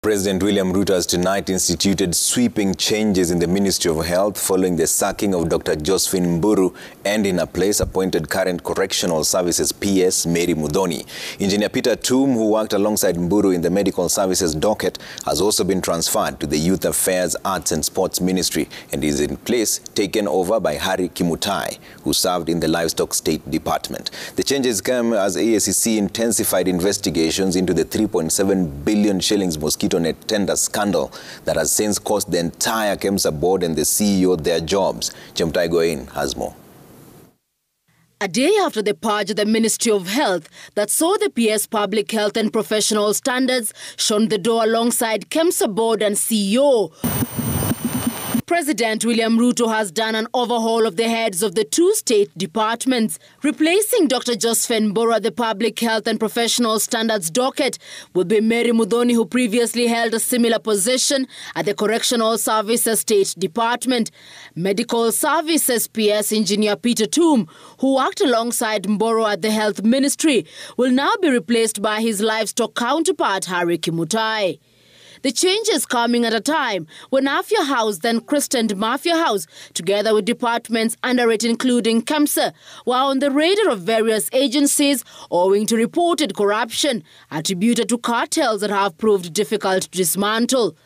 President William Ruto has tonight instituted sweeping changes in the Ministry of Health following the sacking of Dr. Josephine Mburu and in her place appointed current Correctional Services PS Mary Muthoni. Engineer Peter Toom, who worked alongside Mburu in the Medical Services docket, has also been transferred to the Youth Affairs, Arts and Sports Ministry and is in place taken over by Harry Kimutai, who served in the Livestock State Department. The changes come as AACC intensified investigations into the 3.7 billion shillings mosquito net tender scandal that has since cost the entire KEMSA board and the CEO their jobs. Chemtai Goin has more. A day after the purge of the Ministry of Health that saw the PS Public Health and Professional Standards shown the door alongside KEMSA board and CEO, President William Ruto has done an overhaul of the heads of the two state departments. Replacing Dr. Josephine Mburu at the Public Health and Professional Standards docket will be Mary Muthoni, who previously held a similar position at the Correctional Services State Department. Medical Services PS Engineer Peter Toom, who worked alongside Mburu at the Health Ministry, will now be replaced by his livestock counterpart Harry Kimutai. The change is coming at a time when Afya House, then christened Afya House, together with departments under it including KEMSA, were on the radar of various agencies owing to reported corruption attributed to cartels that have proved difficult to dismantle.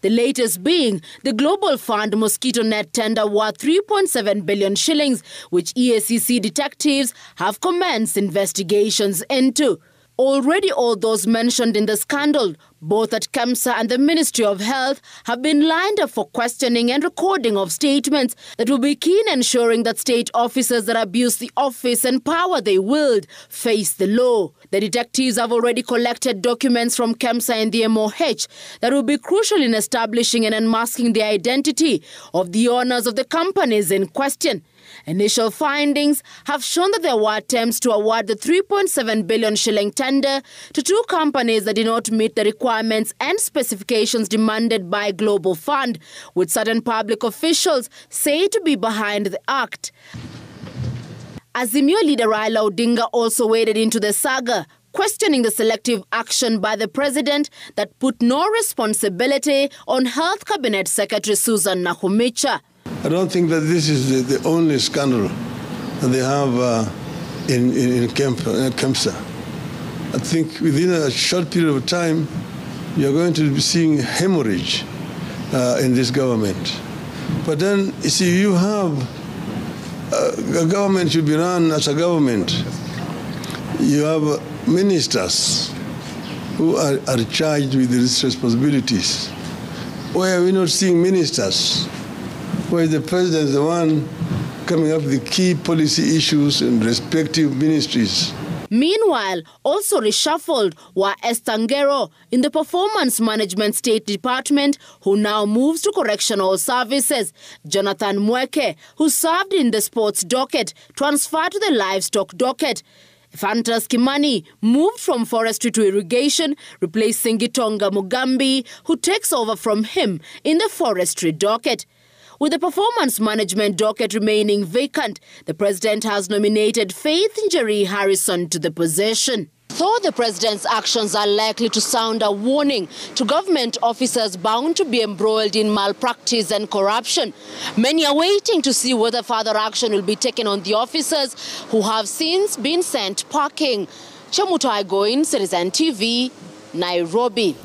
The latest being the Global Fund mosquito net tender worth 3.7 billion shillings, which AACC detectives have commenced investigations into. Already all those mentioned in the scandal, both at KEMSA and the Ministry of Health, have been lined up for questioning and recording of statements that will be key in ensuring that state officers that abuse the office and power they wield face the law. The detectives have already collected documents from KEMSA and the MOH that will be crucial in establishing and unmasking the identity of the owners of the companies in question. Initial findings have shown that there were attempts to award the 3.7 billion shilling tender to two companies that did not meet the requirements and specifications demanded by Global Fund, with certain public officials said to be behind the act. Azimio leader Raila Odinga also waded into the saga, questioning the selective action by the president that put no responsibility on Health Cabinet Secretary Susan Nakhumicha. I don't think that this is the only scandal that they have in KEMSA. I think within a short period of time, you're going to be seeing hemorrhage in this government. But then, you see, you have a government should be run as a government. You have ministers who are charged with these responsibilities. Why are we not seeing ministers? Where the president is the one coming up with the key policy issues in respective ministries. Meanwhile, also reshuffled were Esther Ngero in the Performance Management State Department, who now moves to Correctional Services. Jonathan Mweke, who served in the Sports docket, transferred to the Livestock docket. Fantas Kimani moved from Forestry to Irrigation, replacing Gitonga Mugambi, who takes over from him in the Forestry docket. With the Performance Management docket remaining vacant, the president has nominated Faith Njeri Harrison to the position. Though the president's actions are likely to sound a warning to government officers bound to be embroiled in malpractice and corruption, many are waiting to see whether further action will be taken on the officers who have since been sent packing. Chemutai Goin, Citizen TV, Nairobi.